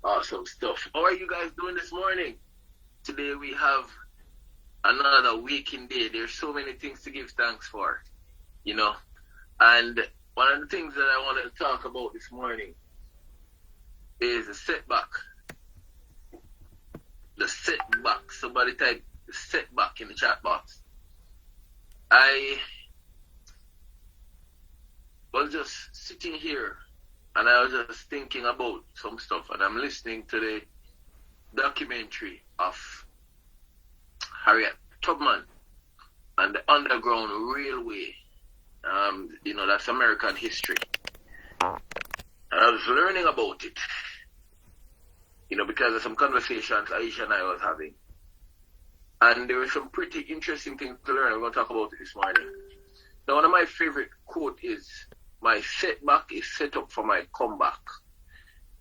Awesome stuff. How are you guys doing this morning? Today we have another waking day. There's so many things to give thanks for, you know. And one of the things that I wanted to talk about this morning is a setback. The setback. Somebody type setback in the chat box. I was just sitting here and I was just thinking about some stuff, and I'm listening to the documentary of Harriet Tubman and the Underground Railway. That's American history. And I was learning about it, because of some conversations Aisha and I was having. And there were some pretty interesting things to learn. We're going to talk about it this morning. Now, one of my favorite quotes is, "My setback is set up for my comeback."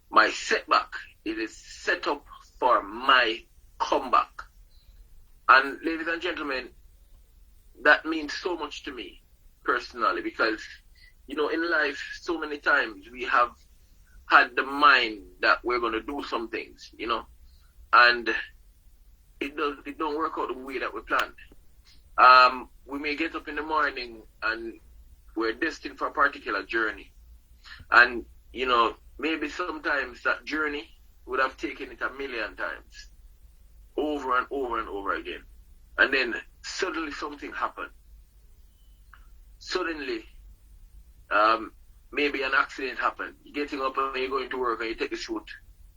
My setback, it is set up for my comeback. And ladies and gentlemen, that means so much to me personally, because, in life, so many times we have had the mind that we're going to do some things, and it don't work out the way that we planned. We may get up in the morning and we're destined for a particular journey. And, maybe sometimes that journey would have taken it 1,000,000 times, over and over and over again. And then suddenly something happened. Suddenly, maybe an accident happened. You're getting up and you're going to work and you take the route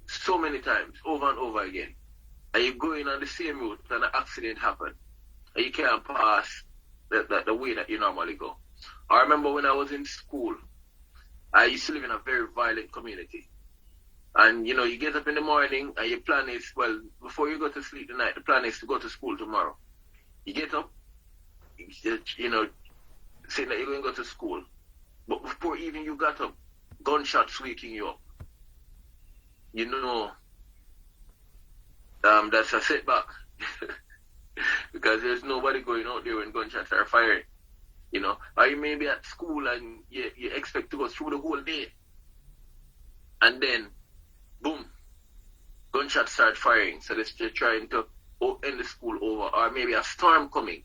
so many times, over and over again. And you're going on the same route and an accident happened. And you can't pass the way that you normally go. I remember when I was in school, I used to live in a very violent community. And, you get up in the morning and your plan is, well, before you go to sleep tonight, the plan is to go to school tomorrow. You get up, saying that you're going to go to school. But before even you got up, gunshots waking you up. That's a setback. Because there's nobody going out there when gunshots are firing. Or you may be at school and you expect to go through the whole day. And then, boom, gunshots start firing. So they're trying to end the school over. Or maybe a storm coming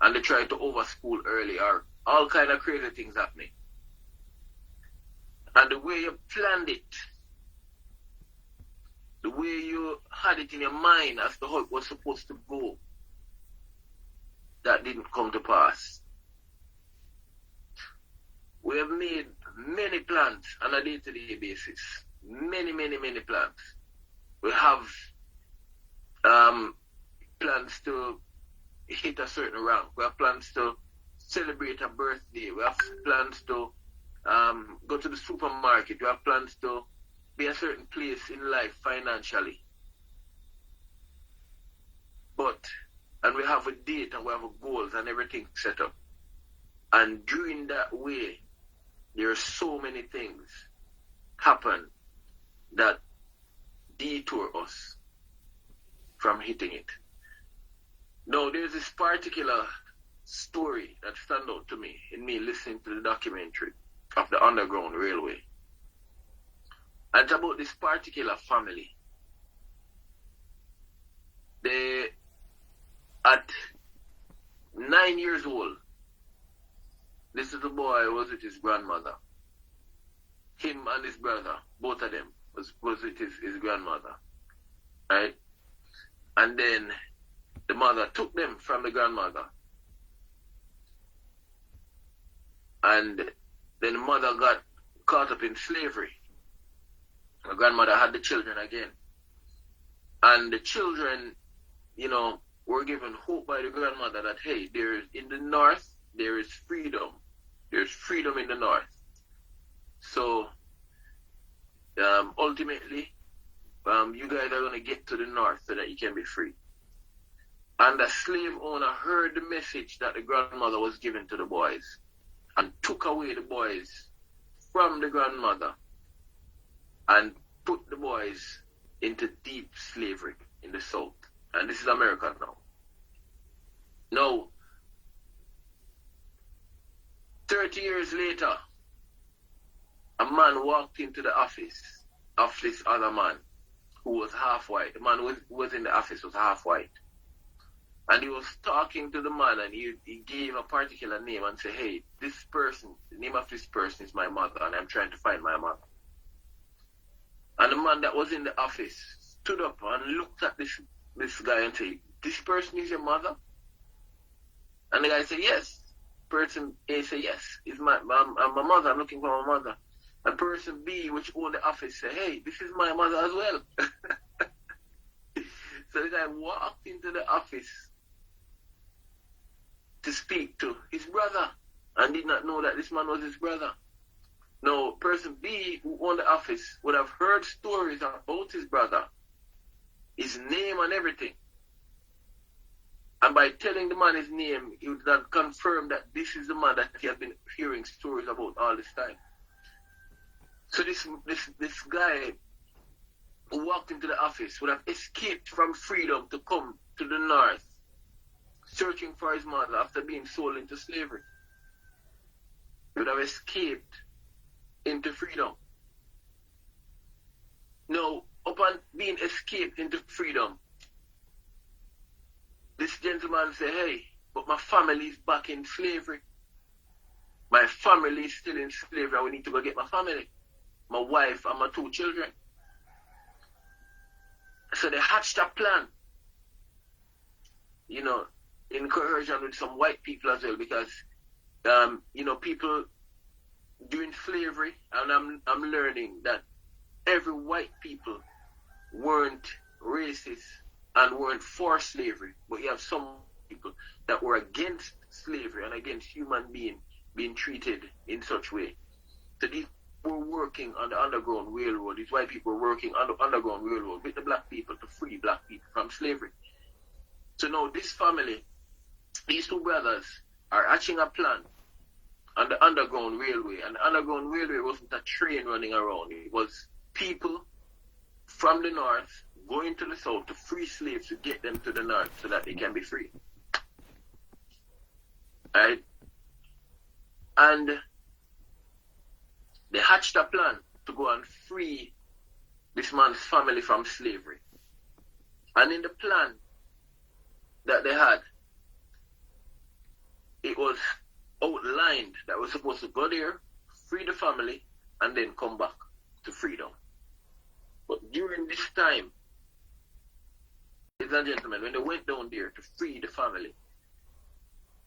and they try to over school early, or all kind of crazy things happening. And the way you planned it, the way you had it in your mind as to how it was supposed to go, that didn't come to pass. We have made many plans on a day-to-day basis. Many, many, many plans. We have plans to hit a certain rank. We have plans to celebrate a birthday. We have plans to go to the supermarket. We have plans to be a certain place in life financially. And we have a date and we have a goals and everything set up. And during that way, there are so many things happen that detour us from hitting it. Now, there's this particular story that stands out to me in me listening to the documentary of the Underground Railway. And it's about this particular family. They, at 9 years old, this little boy was with his grandmother. Him and his brother, both of them, was with his grandmother. Right? And then the mother took them from the grandmother. And then the mother got caught up in slavery. The grandmother had the children again. And the children, were given hope by the grandmother that, hey, in the north, there is freedom. There's freedom in the north. So, ultimately, you guys are going to get to the north so that you can be free. And the slave owner heard the message that the grandmother was giving to the boys and took away the boys from the grandmother and put the boys into deep slavery in the South. And this is America now. Now, 30 years later, a man walked into the office of this other man who was half white. The man who was in the office was half white. And he was talking to the man, and he gave a particular name and said, hey, this person, the name of this person is my mother, and I'm trying to find my mother. And the man that was in the office stood up and looked at this guy and said, this person is your mother? And the guy said, yes. Person A said, yes, it's my mother, I'm looking for my mother. And person B, which owned the office, said, hey, this is my mother as well. So the guy walked into the office to speak to his brother and did not know that this man was his brother. Now, person B, who owned the office, would have heard stories about his brother, his name and everything. And by telling the man his name, he would have confirmed that this is the man that he had been hearing stories about all this time. So this guy who walked into the office would have escaped from freedom to come to the north, searching for his mother after being sold into slavery. He would have escaped into freedom. Now, upon being escaped into freedom, this gentleman said, hey, but my family is back in slavery. My family is still in slavery. I need to go get my family, my wife and my 2 children. So they hatched a plan, in coercion with some white people as well, because, people during slavery, and I'm learning that every white people weren't racist and weren't for slavery, but you have some people that were against slavery and against human being treated in such way. So these were working on the Underground Railroad. These white people were working on the Underground Railroad with the black people to free black people from slavery. So now this family, these 2 brothers, are hatching a plan on the Underground Railway. And the Underground Railway wasn't a train running around. It was people from the north going to the south to free slaves to get them to the north so that they can be free. Right? And they hatched a plan to go and free this man's family from slavery. And in the plan that they had, it was outlined that we're supposed to go there, free the family, and then come back to freedom. But during this time, ladies and gentlemen, when they went down there to free the family,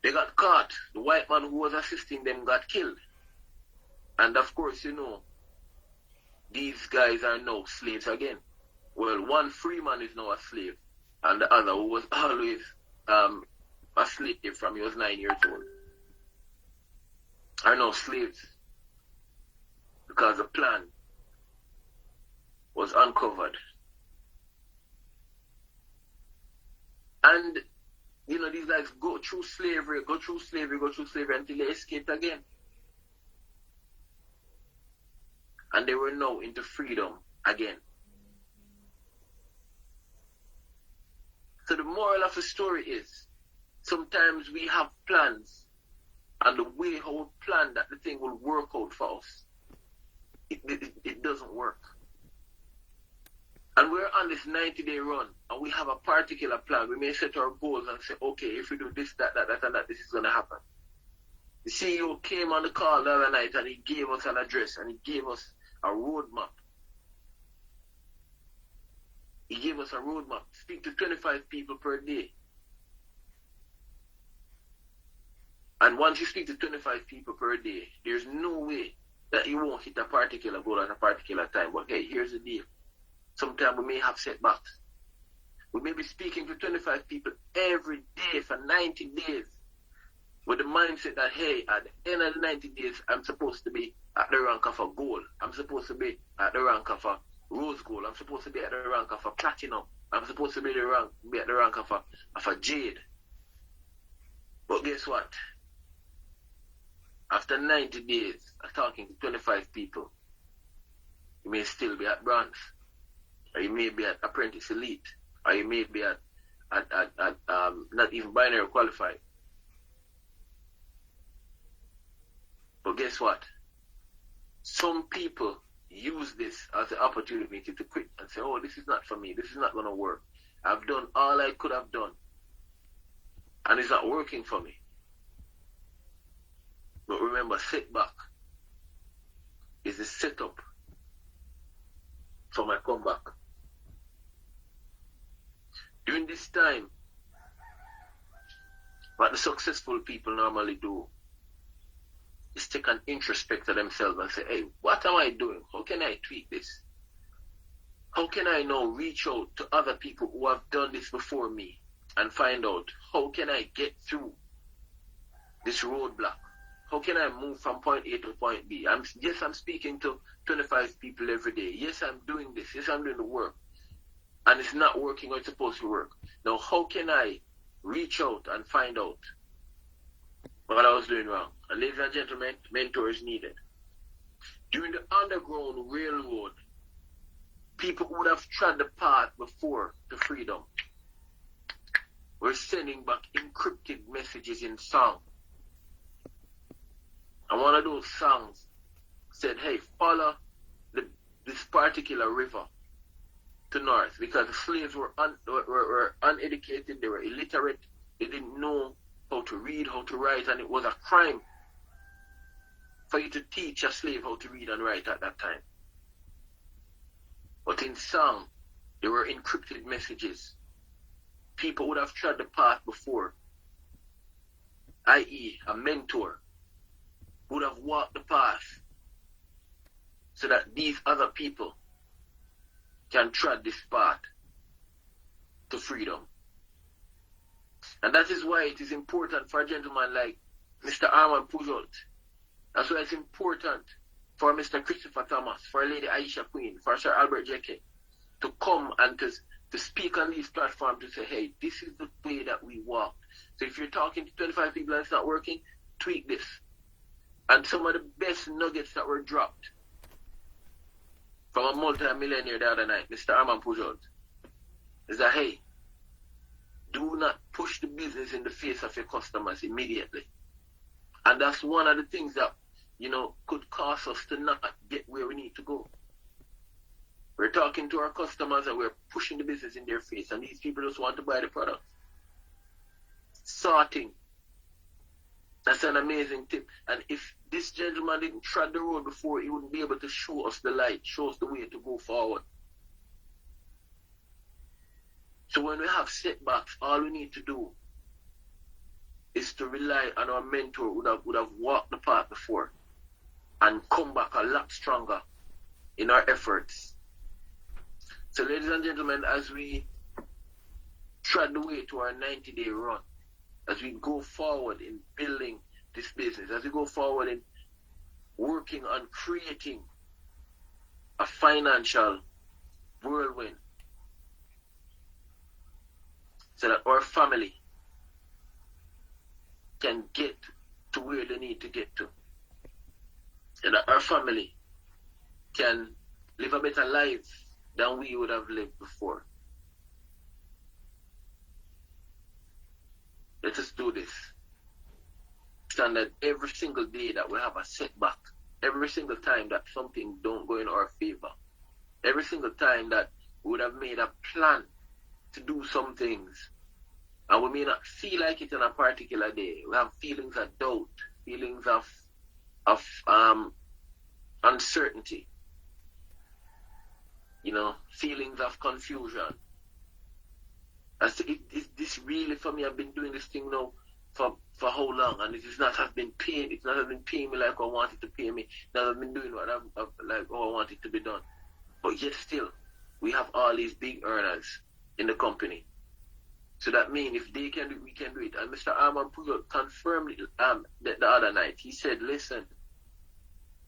they got caught. The white man who was assisting them got killed. And of course, these guys are now slaves again. Well, one free man is now a slave, and the other, who was always a slave from he was 9 years old, are now slaves because the plan was uncovered. And, these guys go through slavery until they escaped again. And they were now into freedom again. So the moral of the story is, sometimes we have plans, and the way how we plan that the thing will work out for us, it doesn't work. And we're on this 90-day run, and we have a particular plan. We may set our goals and say, okay, if we do this, that, and that, this is going to happen. The CEO came on the call the other night, and he gave us an address, and he gave us a roadmap. He gave us a roadmap. Speak to 25 people per day. And once you speak to 25 people per day, there's no way that you won't hit a particular goal at a particular time. But hey, here's the deal. Sometimes we may have setbacks. We may be speaking to 25 people every day for 90 days with the mindset that, hey, at the end of the 90 days, I'm supposed to be at the rank of a gold. I'm supposed to be at the rank of a rose gold. I'm supposed to be at the rank of a platinum. I'm supposed to be at the rank of a jade. But guess what? After 90 days of talking to 25 people, you may still be at bronze. Or you may be at apprentice elite, or you may be at not even binary qualified. But guess what? Some people use this as an opportunity to quit and say, oh, this is not for me. This is not going to work. I've done all I could have done, and it's not working for me. But remember, setback is the setup for my comeback. During this time, what the successful people normally do is take an introspect of themselves and say, hey, what am I doing? How can I tweak this? How can I now reach out to other people who have done this before me and find out how can I get through this roadblock? How can I move from point A to point B? I'm speaking to 25 people every day. Yes, I'm doing this. Yes, I'm doing the work. And it's not working how it's supposed to work. Now, how can I reach out and find out what I was doing wrong? And ladies and gentlemen, mentors needed. During the Underground Railroad, people who would have trod the path before to freedom were sending back encrypted messages in song. And one of those songs said, hey, follow this particular river to north, because the slaves were uneducated, they were illiterate, they didn't know how to read, how to write, and it was a crime for you to teach a slave how to read and write at that time. But in song, there were encrypted messages. People would have trod the path before, i.e. a mentor would have walked the path so that these other people can tread this path to freedom. And that is why it is important for a gentleman like Mr. Armand Pujol. That's why it's important for Mr. Christopher Thomas, for Lady Aisha Queen, for Sir Albert Jekyll to come and to speak on these platforms to say, hey, this is the way that we walk. So if you're talking to 25 people and it's not working, tweak this. And some of the best nuggets that were dropped from a multi-millionaire the other night, Mr. Armand Pujol, is that, hey, do not push the business in the face of your customers immediately. And that's one of the things that, could cause us to not get where we need to go. We're talking to our customers and we're pushing the business in their face, and these people just want to buy the product. Sorting. That's an amazing tip. And if this gentleman didn't tread the road before, he wouldn't be able to show us the light, show us the way to go forward. So when we have setbacks, all we need to do is to rely on our mentor who would have walked the path before and come back a lot stronger in our efforts. So ladies and gentlemen, as we tread the way to our 90-day run, as we go forward in building this business, as we go forward in working on creating a financial whirlwind so that our family can get to where they need to get to, and that our family can live a better life than we would have lived before. Let us do this. Understand that every single day that we have a setback, every single time that something don't go in our favor, every single time that we would have made a plan to do some things, and we may not feel like it on a particular day. We have feelings of doubt, feelings of uncertainty, feelings of confusion. This really for me, I've been doing this thing now for how long, and it is not have been paying. It's not have been paying me like I want it to pay me. Now I've been doing what I've like how I want it to be done. But yet still, we have all these big earners in the company. So that means if they can do it, we can do it. And Mr. Armand Pujol confirmed it the other night. He said, listen,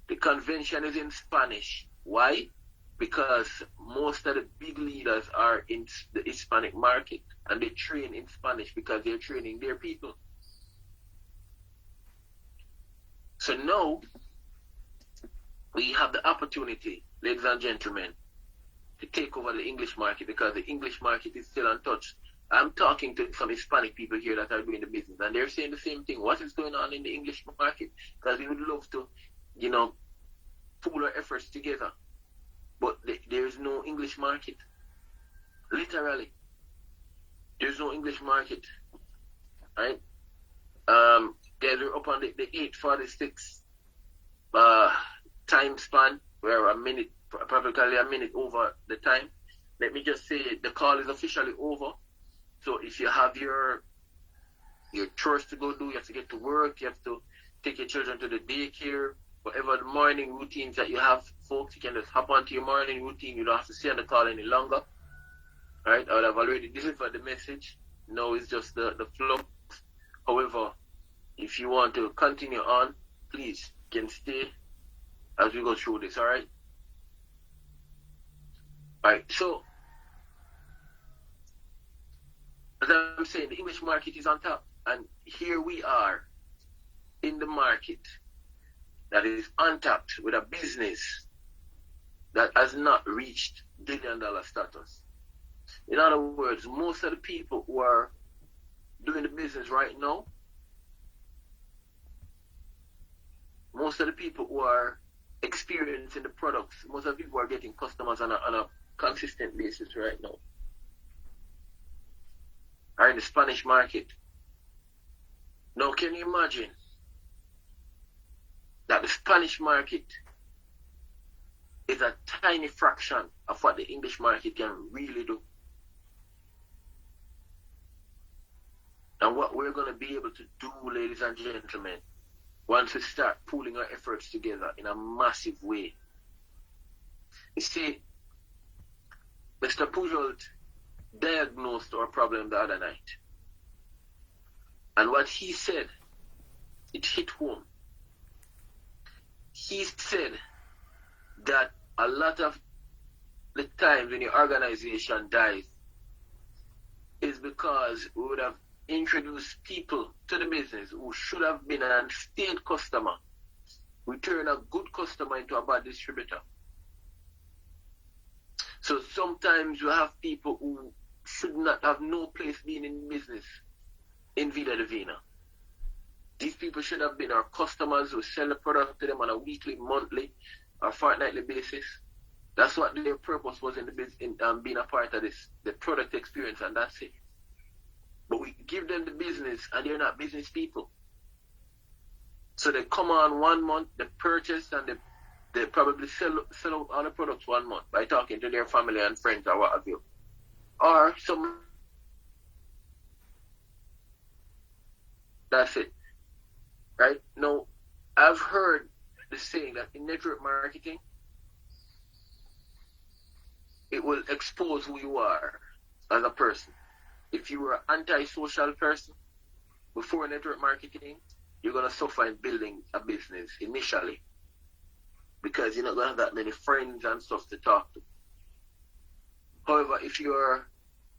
the convention is in Spanish. Why? Because most of the big leaders are in the Hispanic market, and they train in Spanish because they're training their people. So now we have the opportunity, ladies and gentlemen, to take over the English market, because the English market is still untouched. I'm talking to some Hispanic people here that are doing the business, and they're saying the same thing. What is going on in the English market? Because we would love to, pool our efforts together but there's no English market. Literally, there's no English market, right? They're up on the 8:46 time span, where practically a minute over the time. Let me just say the call is officially over. So if you have your chores to go do, you have to get to work, you have to take your children to the daycare, whatever the morning routines that you have, folks, you can just hop onto your morning routine. You don't have to stay on the call any longer. Right? I would have already delivered the message. No, it's just the flow. However, if you want to continue on, please can stay as we go through this, alright? Alright, so as I'm saying, the English market is on top, and here we are in the market that is untapped with a business that has not reached billion-dollar status. In other words, most of the people who are doing the business right now, most of the people who are experiencing the products, most of the people who are getting customers on a consistent basis right now are in the Spanish market. Now, can you imagine that the Spanish market is a tiny fraction of what the English market can really do? And what we're going to be able to do, ladies and gentlemen, once we start pooling our efforts together in a massive way. You see, Mr. Pujol diagnosed our problem the other night. And what he said, it hit home. He said that a lot of the times when your organization dies is because we would have introduced people to the business who should have been a stayed customer. We turn a good customer into a bad distributor. So sometimes you have people who should not have no place being in business in Vida Divina. These people should have been our customers who sell the product to them on a weekly, monthly, or fortnightly basis. That's what their purpose was in the business, in being a part of this, the product experience, and that's it. But we give them the business, and they're not business people. So they come on 1 month, they purchase, and they probably sell out all the products 1 month by talking to their family and friends or what have you. Or some... That's it. Right? Now, I've heard the saying that in network marketing, it will expose who you are as a person. If you were an anti-social person before network marketing, you're going to suffer in building a business initially because you're not going to have that many friends and stuff to talk to. However, if you're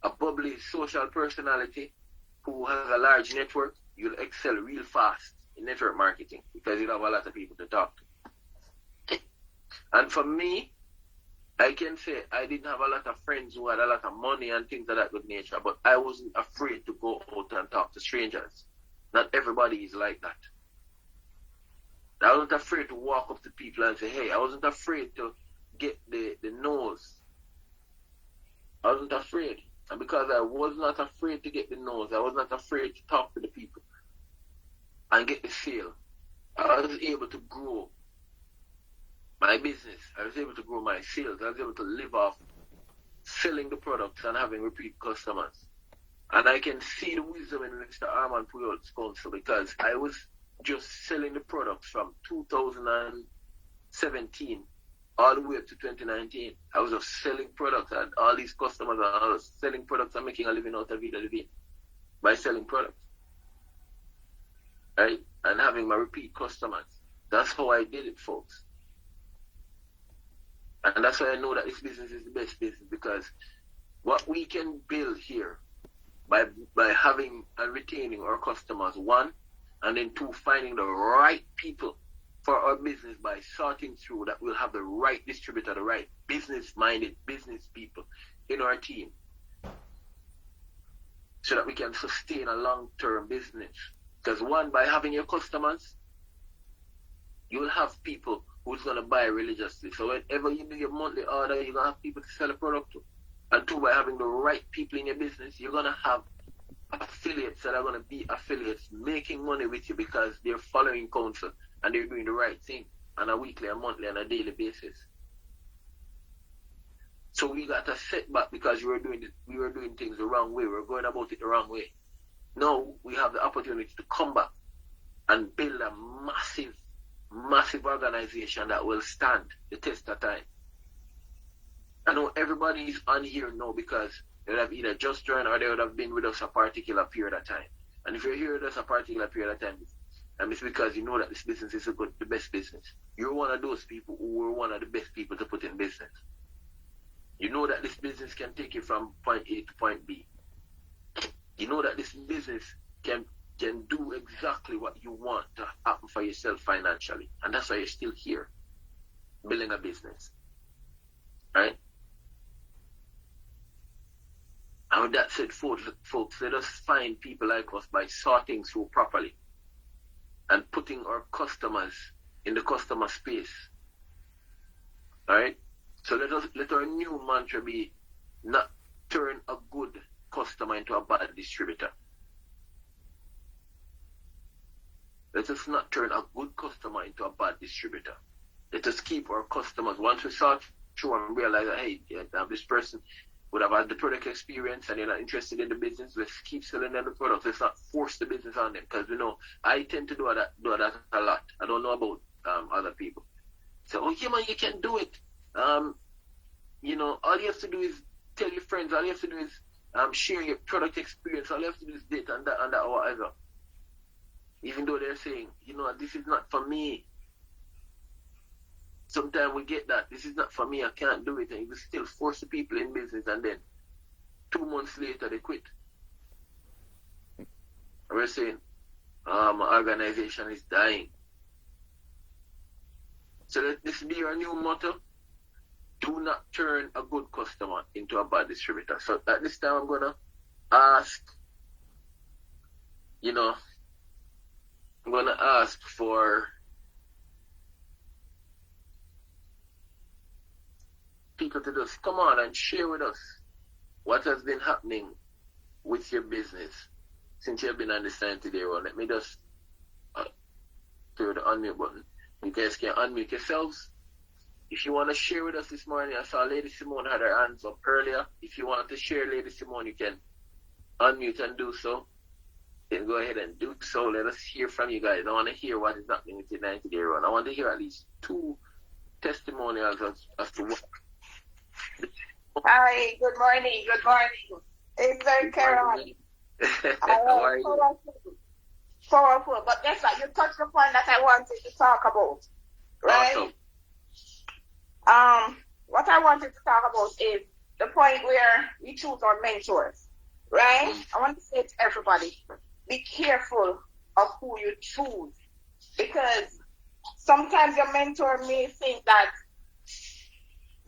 a bubbly social personality who has a large network, you'll excel real fast in network marketing because you'll have a lot of people to talk to. And for me, I can say I didn't have a lot of friends who had a lot of money and things of that good nature, but I wasn't afraid to go out and talk to strangers. Not everybody is like that. I wasn't afraid to walk up to people and say, hey. I wasn't afraid to get the nose. I wasn't afraid. And because I was not afraid to get the nose, I was not afraid to talk to the people and get the sale, I was able to grow my business. I was able to grow my sales. I was able to live off selling the products and having repeat customers. And I can see the wisdom in Mr. Armand Puyol's counsel because I was just selling the products from 2017 all the way up to 2019. I was just selling products and all these customers, and I was selling products and making a living out of Vida Divina by selling products. Right? And having my repeat customers. That's how I did it, folks. And that's why I know that this business is the best business, because what we can build here by having and retaining our customers, one, and then two, finding the right people for our business by sorting through that we'll have the right distributor, the right business-minded business people in our team so that we can sustain a long-term business. Because one, by having your customers, you'll have people who's going to buy religiously. So whenever you do your monthly order, you're going to have people to sell a product to. And two, by having the right people in your business, you're going to have affiliates that are going to be affiliates making money with you because they're following counsel and they're doing the right thing on a weekly, a monthly, and a daily basis. So we got a setback because we were doing things the wrong way. We were going about it the wrong way. Now we have the opportunity to come back and build a massive organization that will stand the test of time. I know everybody is on here now because they would have either just joined or they would have been with us a particular period of time. And if you're here with us a particular period of time, and it's because you know that this business is the best business. You're one of those people who were one of the best people to put in business. You know that this business can take you from point A to point B. You know that this business can do exactly what you want to happen for yourself financially. And that's why you're still here, building a business. Right? And with that said, folks, let us find people like us by sorting through properly and putting our customers in the customer space. Alright? So let our new mantra be not turn a good customer into a bad distributor. Let us not turn a good customer into a bad distributor. Let us keep our customers. Once we start through and realize that, hey, this person would have had the product experience and they're not interested in the business, let's keep selling them the product. Let's not force the business on them, because I tend to do that a lot. I don't know about other people. So, oh yeah, man, you can do it. All you have to do is tell your friends. All you have to do is share your product experience. All you have to do is this and that or whatever. Even though they're saying, this is not for me. Sometimes we get that. This is not for me. I can't do it. And you still force the people in business, and then 2 months later they quit. And we're saying, my organization is dying. So let this be our new motto. Do not turn a good customer into a bad distributor. So at this time I'm going to ask, I'm going to ask for people to just come on and share with us what has been happening with your business since you've been on this time today. Well, let me just throw the unmute button. You guys can unmute yourselves. If you want to share with us this morning, I saw Lady Simone had her hands up earlier. If you want to share, Lady Simone, you can unmute and do so. Then go ahead and do so. Let us hear from you guys. I want to hear what is happening with your 90-day run. I want to hear at least 2 testimonials as to what. Hi, good morning. It's very Caroline. How are you? Powerful. But guess what? You touched the point that I wanted to talk about. Right? Awesome. What I wanted to talk about is the point where we choose our mentors. Right? I want to say to everybody, be careful of who you choose. Because sometimes your mentor may think that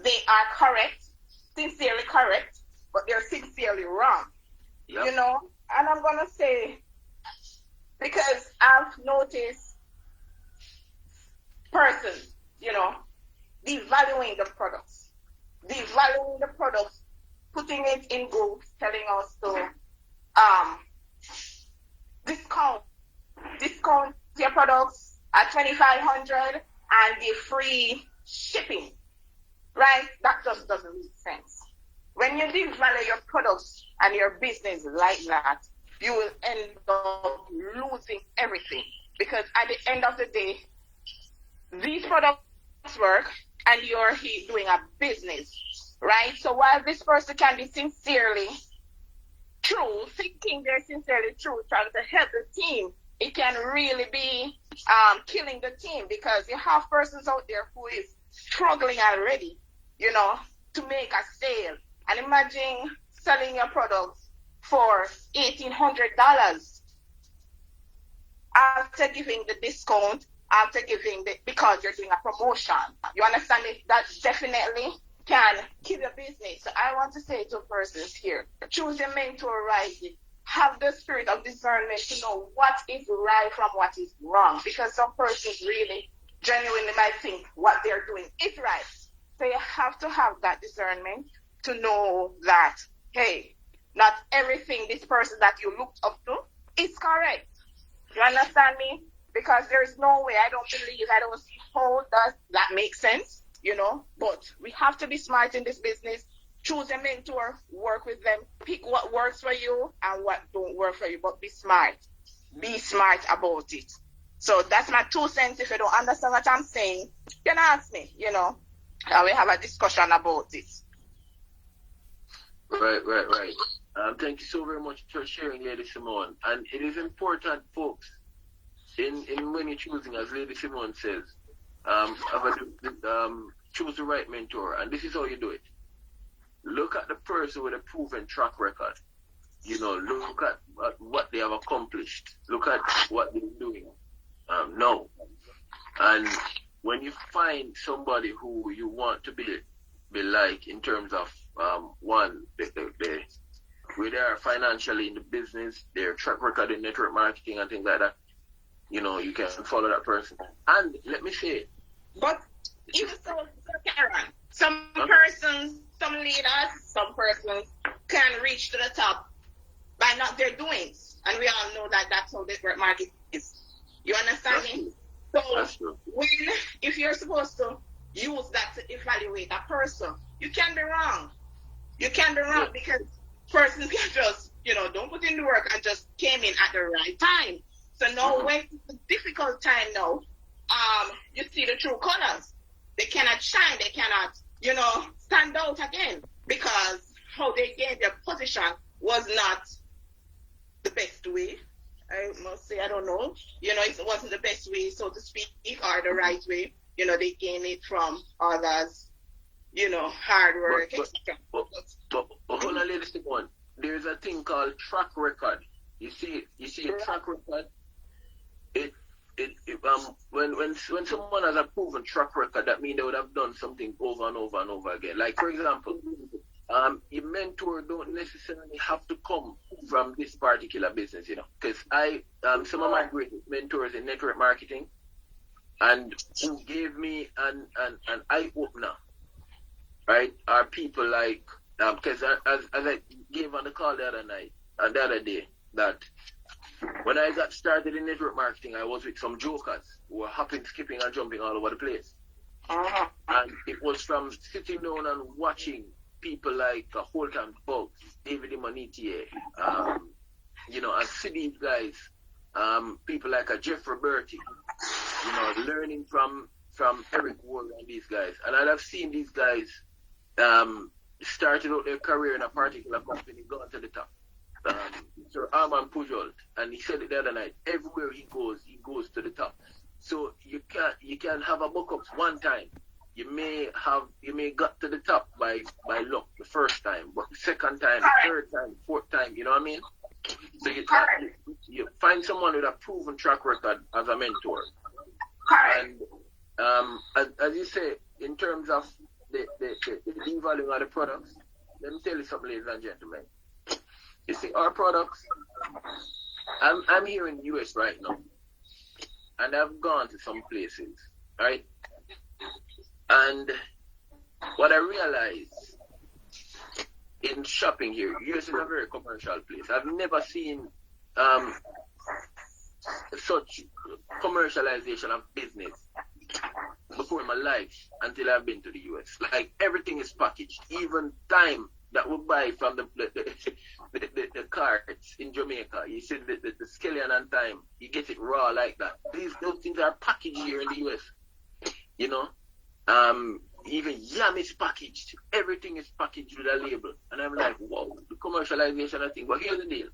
they are correct, sincerely correct, but they're sincerely wrong. Yep. And I'm going to say, because I've noticed persons, devaluing the products, putting it in groups, telling us to discount your products at $2,500 and give free shipping. Right? That just doesn't make sense. When you devalue your products and your business like that, you will end up losing everything. Because at the end of the day, these products work and you're here doing a business. Right? So while this person can be sincerely true, thinking they're sincerely true, trying to help the team, it can really be killing the team, because you have persons out there who is struggling already, to make a sale. And imagine selling your products for $1,800 after giving the discount, because you're doing a promotion. You understand it? That definitely can kill your business. So I want to say to persons here, choose your mentor wisely. Have the spirit of discernment to know what is right from what is wrong. Because some persons really genuinely might think what they're doing is right. So you have to have that discernment to know that, hey, not everything this person that you looked up to is correct. You understand me? Because there's no way, I don't see how does that make sense, but we have to be smart in this business. Choose a mentor, work with them, pick what works for you and what don't work for you, but be smart. Be smart about it. So that's my 2 cents. If you don't understand what I'm saying, you can ask me, and we have a discussion about it. Right. Thank you so very much for sharing, Lady Simone. And it is important, folks, in when you're choosing, as Lady Simone says, choose the right mentor. And this is how you do it. Look at the person with a proven track record. Look at what they have accomplished. Look at what they're doing. No. And when you find somebody who you want to be like in terms of one, where they are financially in the business, their track record in network marketing and things like that, you can follow that person. And let me say, but even so, Karen, some persons, some leaders, some persons can reach to the top by not their doings, and we all know that that's how the network market is. You understand me? So if you're supposed to use that to evaluate a person, you can be wrong. You can be wrong because persons can just, don't put in the work and just came in at the right time. So now when it's a difficult time now, you see the true colors. They cannot shine. They cannot, stand out again because how they gained their position was not the best way. I must say, I don't know. It wasn't the best way, so to speak, or the right way. They gain it from others, hard work, etc. But hold on, ladies and gentlemen. There's a thing called track record. You see a track record. When someone has a proven track record, that means they would have done something over and over and over again. Like, for example, your mentor don't necessarily have to come from this particular business, because some of my great mentors in network marketing and who gave me an eye opener, right, are people like, because as I gave on the call the other day, that when I got started in network marketing, I was with some jokers who were hopping, skipping, and jumping all over the place. And it was from sitting down and watching people like Holton Bugs, David Imanitier, and see these guys, people like Jeffrey Bertie, learning from Eric Ward and these guys. And I've seen these guys started out their career in a particular company, gone to the top. Sir Armand Pujol, and he said it the other night, everywhere he goes to the top. So you can have a buck-ups one time. You may got to the top by luck the first time, but the second time, the third time, fourth time, you know what I mean? So you find someone with a proven track record as a mentor. And as you say, in terms of the devaluing of the products, let me tell you something, ladies and gentlemen. You see, our products, I'm here in the US right now, and I've gone to some places, right? And what I realized in shopping here, US is a very commercial place. I've never seen such commercialization of business before in my life until I've been to the US. Like, everything is packaged, even time that we buy from the carts in Jamaica. You see the scallion and thyme, you get it raw like that. Those things are packaged here in the US. Even yam is packaged. Everything is packaged with a label. And I'm like, whoa, the commercialization of things. But here's the deal.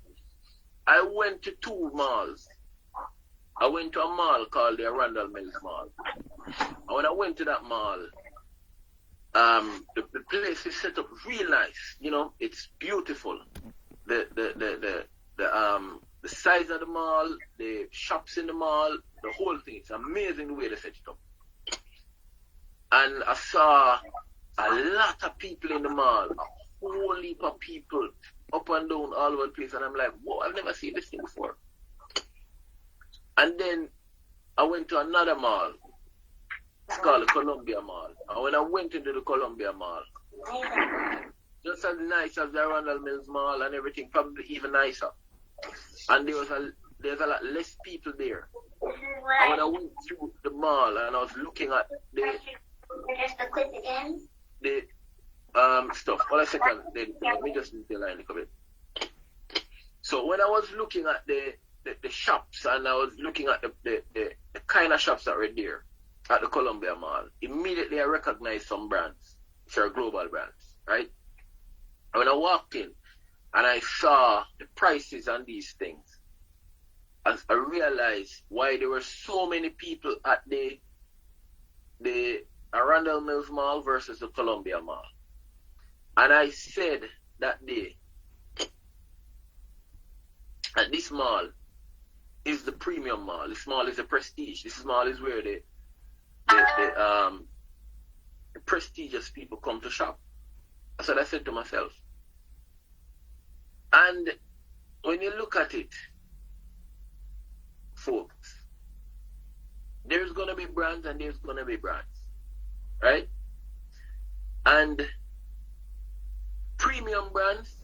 I went to 2 malls. I went to a mall called the Arundel Mills Mall. And when I went to that mall, the place is set up real nice. It's beautiful. The size of the mall, the shops in the mall, the whole thing. It's amazing the way they set it up. And I saw a lot of people in the mall, a whole heap of people up and down all over the place. And I'm like, whoa, I've never seen this thing before. And then I went to another mall, called the Columbia Mall. And when I went into the Columbia Mall, just as nice as the Randall Mills Mall and everything, probably even nicer. And there's a lot less people there. And when I went through the mall and I was looking at the stuff. Hold a second, let me just detail a little bit. So when I was looking at the shops and I was looking at the kind of shops that were there at the Columbia Mall, immediately I recognized some brands, which are global brands, right? And when I walked in and I saw the prices on these things, I realized why there were so many people at the Randall Mills Mall versus the Columbia Mall. And I said that day, at this mall is the premium mall. This mall is the prestige. This mall is where the prestigious people come to shop. That's what I said to myself. And when you look at it, folks, there's going to be brands and there's going to be brands, right? And premium brands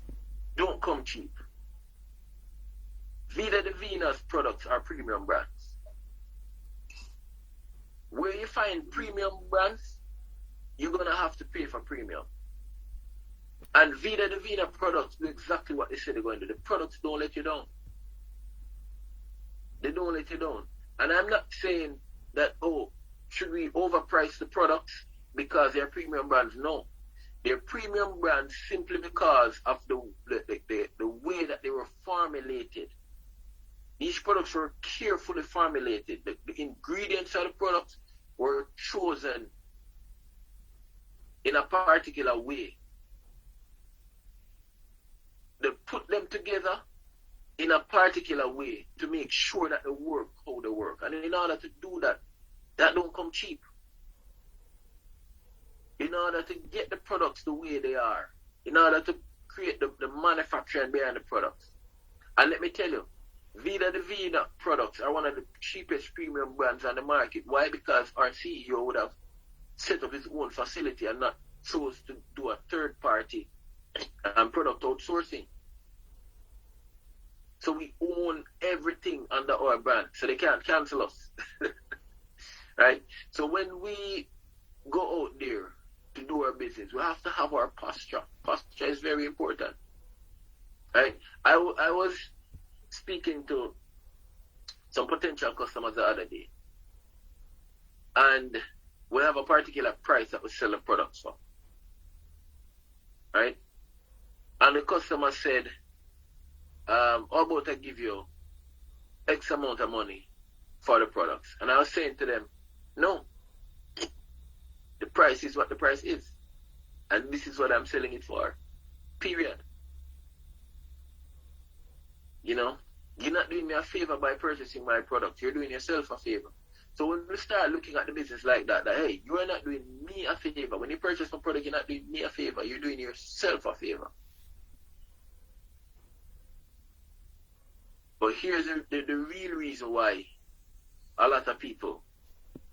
don't come cheap. Vida Divina's products are premium brands. Where you find premium brands, you're going to have to pay for premium. And Vida Divina products do exactly what they say they're going to do. The products don't let you down. They don't let you down. And I'm not saying that, should we overprice the products because they're premium brands? No. They're premium brands simply because of the way that they were formulated. These products were carefully formulated. The ingredients of the products were chosen in a particular way. They put them together in a particular way to make sure that they work how they work. And in order to do that, that don't come cheap. In order to get the products the way they are, in order to create the manufacturing behind the products. And let me tell you, Vida Divina products are one of the cheapest premium brands on the market. Why? Because our CEO would have set up his own facility and not chose to do a third party product outsourcing. So we own everything under our brand, so they can't cancel us. Right? So when we go out there to do our business, we have to have our posture. Posture is very important. Right? I was speaking to some potential customers the other day, and we have a particular price that we sell the products for. Right? And the customer said, how about I give you X amount of money for the products? And I was saying to them, no. The price is what the price is. And this is what I'm selling it for. Period. You know, you're not doing me a favor by purchasing my product. You're doing yourself a favor. So when we start looking at the business like that, hey, you are not doing me a favor. When you purchase my product, you're not doing me a favor. You're doing yourself a favor. But here's the real reason why a lot of people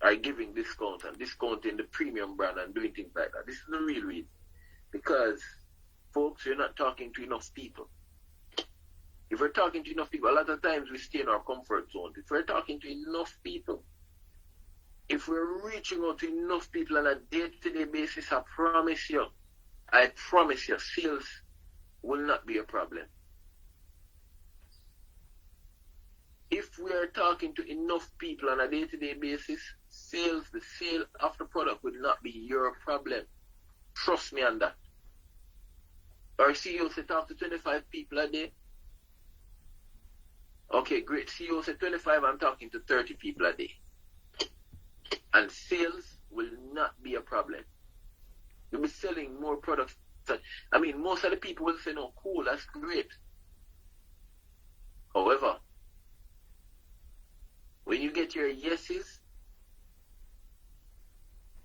are giving discounts and discounting the premium brand and doing things like that. This is the real reason. Because, folks, you're not talking to enough people. If we're talking to enough people, a lot of times we stay in our comfort zone. If we're talking to enough people, if we're reaching out to enough people on a day-to-day basis, I promise you, sales will not be a problem. If we are talking to enough people on a day-to-day basis, the sale of the product will not be your problem. Trust me on that. Our CEO said talk to 25 people a day. Okay, great. CEO said 25, I'm talking to 30 people a day. And sales will not be a problem. You'll be selling more products. I mean, most of the people will say, no, cool, that's great. However, when you get your yeses,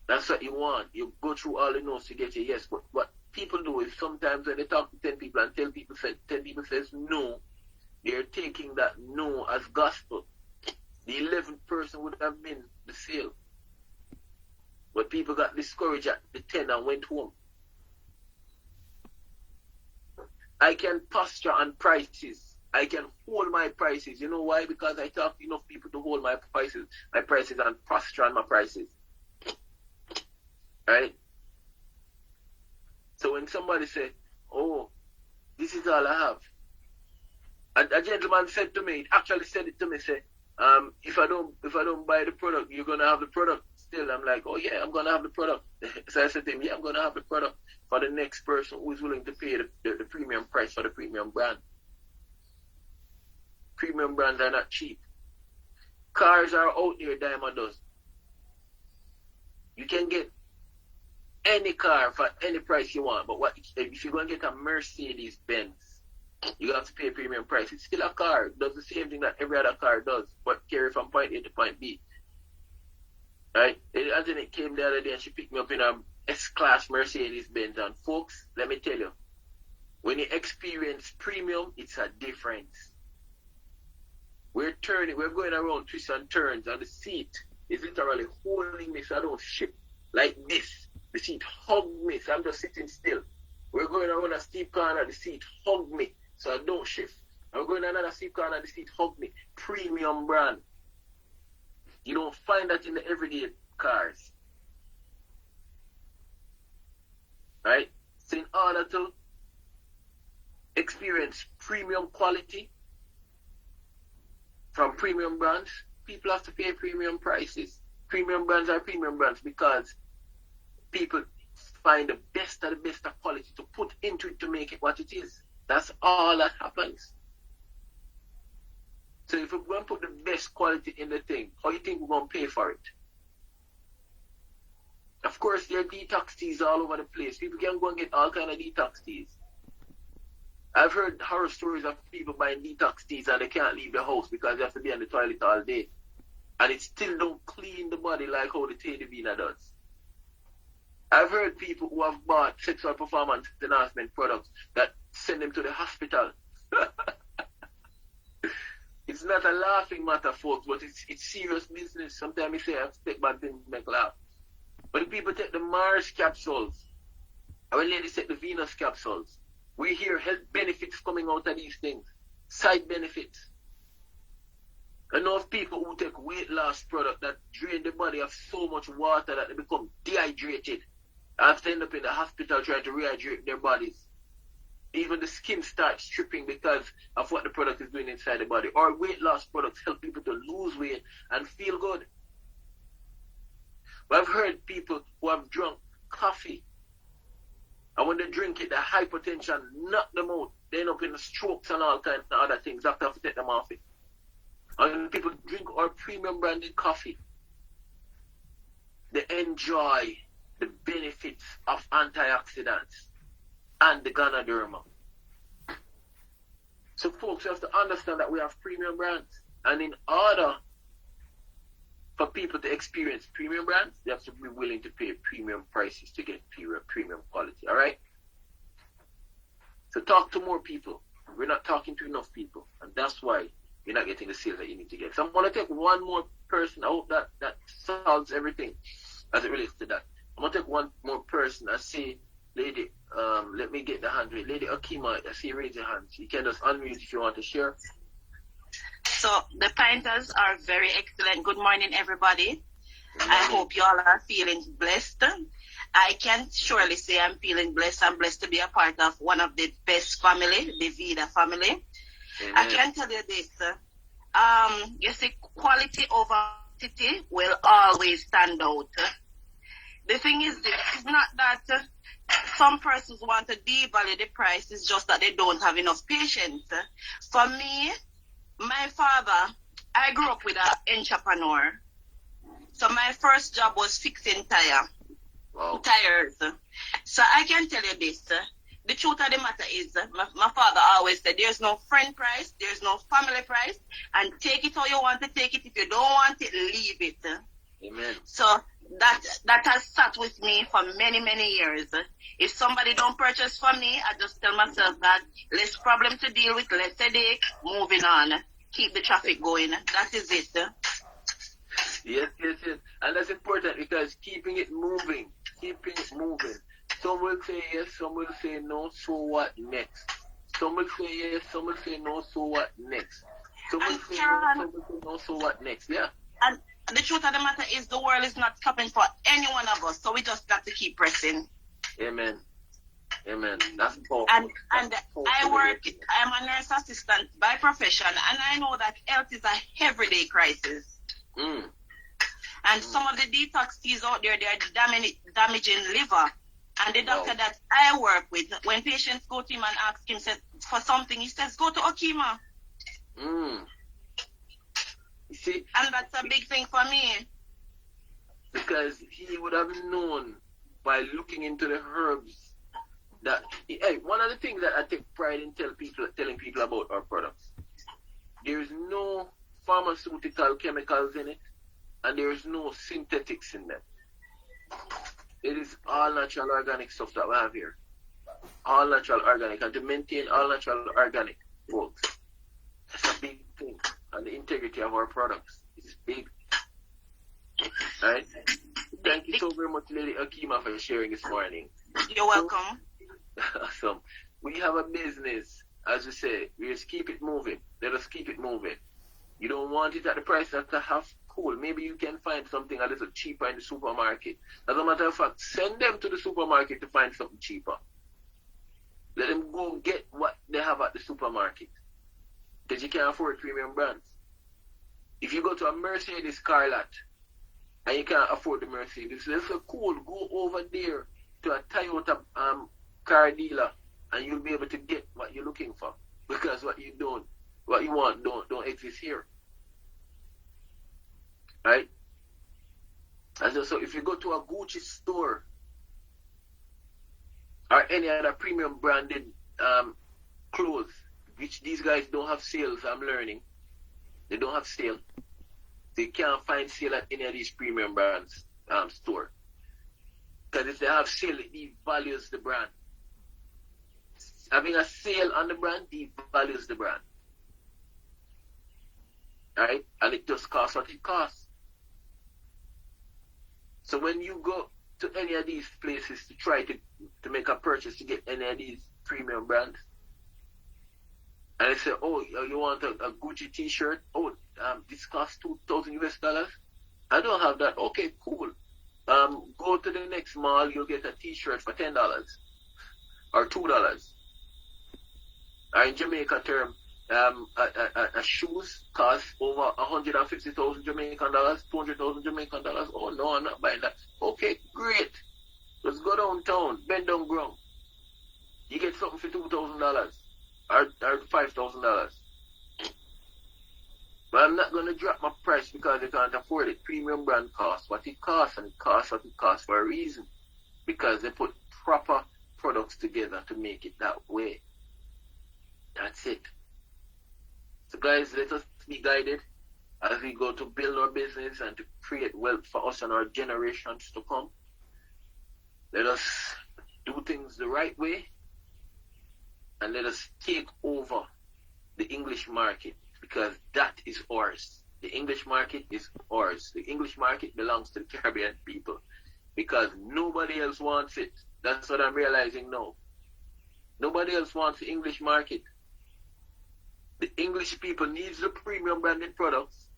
that's what you want. You go through all the no's to get your yes. But what people do is sometimes when they talk to 10 people and 10 people says no, they're taking that no as gospel. The 11th person would have been the sale. But people got discouraged at the 10 and went home. I can posture on prices. I can hold my prices. You know why? Because I talk to enough people to hold my prices and posture on my prices. Right? So when somebody say, oh, this is all I have. A gentleman said to me, actually said it to me, say, if I don't buy the product, you're gonna have the product still. I'm like, oh yeah, I'm gonna have the product. So I said to him, yeah, I'm gonna have the product for the next person who is willing to pay the premium price for the premium brand. Premium brands are not cheap. Cars are out there, Diamond does. You can get any car for any price you want, but if you're gonna get a Mercedes Benz, you have to pay a premium price. It's still a car. It does the same thing that every other car does, but carry from point A to point B. Right? Antoinette came the other day and she picked me up in a S-Class Mercedes Benz. And folks, let me tell you, when you experience premium, it's a difference. We're going around twists and turns, and the seat is literally holding me so I don't shift like this. The seat hugged me, so I'm just sitting still. We're going around a steep corner, the seat hugged me, so I don't shift. I'm going another steep corner, the seat hugged me. Premium brand. You don't find that in the everyday cars. Right? So in order to experience premium quality from premium brands, people have to pay premium prices. Premium brands are premium brands because people find the best of quality to put into it to make it what it is. That's all that happens. So if we're going to put the best quality in the thing, how do you think we're going to pay for it? Of course, there are detox teas all over the place. People can go and get all kind of detox teas. I've heard horror stories of people buying detox teas and they can't leave the house because they have to be on the toilet all day. And it still don't clean the body like how the Vida Divina does. I've heard people who have bought sexual performance enhancement products that send them to the hospital. It's not a laughing matter, folks, but it's serious business. Sometimes you say I have to take bad things to make laugh. But if people take the Mars capsules, or when ladies take the Venus capsules, we hear health benefits coming out of these things. Side benefits. I know of people who take weight loss product that drain the body of so much water that they become dehydrated. And end up in the hospital trying to rehydrate their bodies. Even the skin starts stripping because of what the product is doing inside the body. Or weight loss products help people to lose weight and feel good. But I've heard people who have drunk coffee, and when they drink it, the hypertension knock them out. They end up in the strokes and all kinds of other things. Doctor have to take them off it. And people drink our premium branded coffee, they enjoy the benefits of antioxidants and the Ganoderma. So folks, you have to understand that we have premium brands. And in order for people to experience premium brands, they have to be willing to pay premium prices to get premium quality. Alright? So talk to more people. We're not talking to enough people. And that's why you're not getting the sales that you need to get. So I'm going to take one more person. I hope that solves everything as it relates to that. I'm going to take one more person. I see, lady, let me get the hand read. Lady Akima, I see you raise your hand. You can just unmute if you want to share. So the pointers are very excellent. Good morning, everybody. I hope you all are feeling blessed. I can surely say I'm feeling blessed. I'm blessed to be a part of one of the best family, the Vida family. Amen. I can tell you this. You see, quality over quantity will always stand out. The thing is, this is not that some persons want to devalue the price. It's just that they don't have enough patience. For me, my father, I grew up with an entrepreneur. So my first job was fixing tires. So I can tell you this. The truth of the matter is, my father always said, there's no friend price, there's no family price, and take it how you want to take it. If you don't want it, leave it. Amen. So that has sat with me for many, many years. If somebody don't purchase from me, I just tell myself that less problem to deal with, less headache, moving on. Keep the traffic going. That is it. Yes, yes, yes. And that's important because keeping it moving. Some will say yes, some will say no, so what next? Some will say yes, some will say no, so what next? Some will And say no, Karen, some will say no, so what next? Yeah. and the truth of the matter is the world is not stopping for any one of us, so we just got to keep pressing. Amen. Amen. That's powerful. And I'm a nurse assistant by profession, and I know that health is a everyday crisis. And some of the detox teas out there, they are damaging liver. And the doctor that I work with, when patients go to him and ask him for something, he says, go to Okima. You see? And that's a big thing for me. Because he would have known by looking into the herbs that, hey, one of the things that I take pride in telling people about our products, there is no pharmaceutical chemicals in it, and there is no synthetics in them. It is all natural organic stuff that we have here. All natural organic. And to maintain all natural organic, folks, that's a big thing. And the integrity of our products is big. Right? Thank you so very much, Lady Akima, for sharing this morning. You're welcome. Awesome. We have a business, as you say, we just keep it moving. Let us keep it moving. You don't want it at the price that I have. Cool. Maybe you can find something a little cheaper in the supermarket. As a matter of fact, send them to the supermarket to find something cheaper. Let them go get what they have at the supermarket. Because you can't afford premium brands. If you go to a Mercedes car lot and you can't afford the Mercedes, let's say, cool, go over there to a Toyota car dealer and you'll be able to get what you're looking for. Because what you want don't exist here. Right? And so if you go to a Gucci store or any other premium branded clothes, which these guys don't have sales, I'm learning. They don't have sale. They can't find sale at any of these premium brands store. Because if they have sale, it devalues the brand. Having a sale on the brand devalues the brand. Right? And it just costs what it costs. So when you go to any of these places to try to make a purchase to get any of these premium brands, and they say, oh, you want a Gucci t-shirt? Oh, this costs $2,000 US. I don't have that. Okay, cool. Go to the next mall, you'll get a t-shirt for $10 or $2. Or in Jamaica term, a shoes cost over 150,000 Jamaican dollars, 200,000 Jamaican dollars. Oh no, I'm not buying that. Okay, great. Let's go downtown, bend down ground. You get something for $2,000 or $5,000. But I'm not gonna drop my price because I can't afford it. Premium brand costs what it costs, and it costs what it costs for a reason. Because they put proper products together to make it that way. That's it. So guys, let us be guided as we go to build our business and to create wealth for us and our generations to come. Let us do things the right way and let us take over the English market because that is ours. The English market is ours. The English market belongs to the Caribbean people because nobody else wants it. That's what I'm realizing now. Nobody else wants the English market. The English people needs the premium branded products.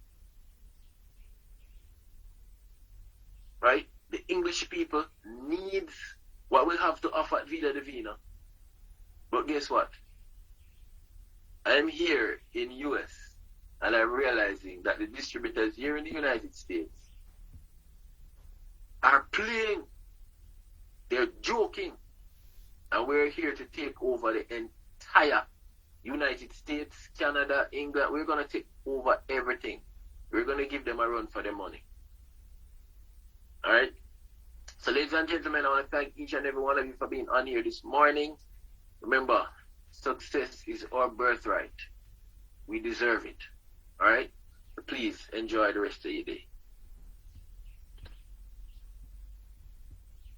Right? The English people needs what we have to offer at Vida Divina. But guess what? I'm here in US and I'm realizing that the distributors here in the United States are playing. They're joking. And we're here to take over the entire United States, Canada, England. We're going to take over everything. We're going to give them a run for their money. Alright? So ladies and gentlemen, I want to thank each and every one of you for being on here this morning. Remember, success is our birthright. We deserve it. Alright? Please enjoy the rest of your day.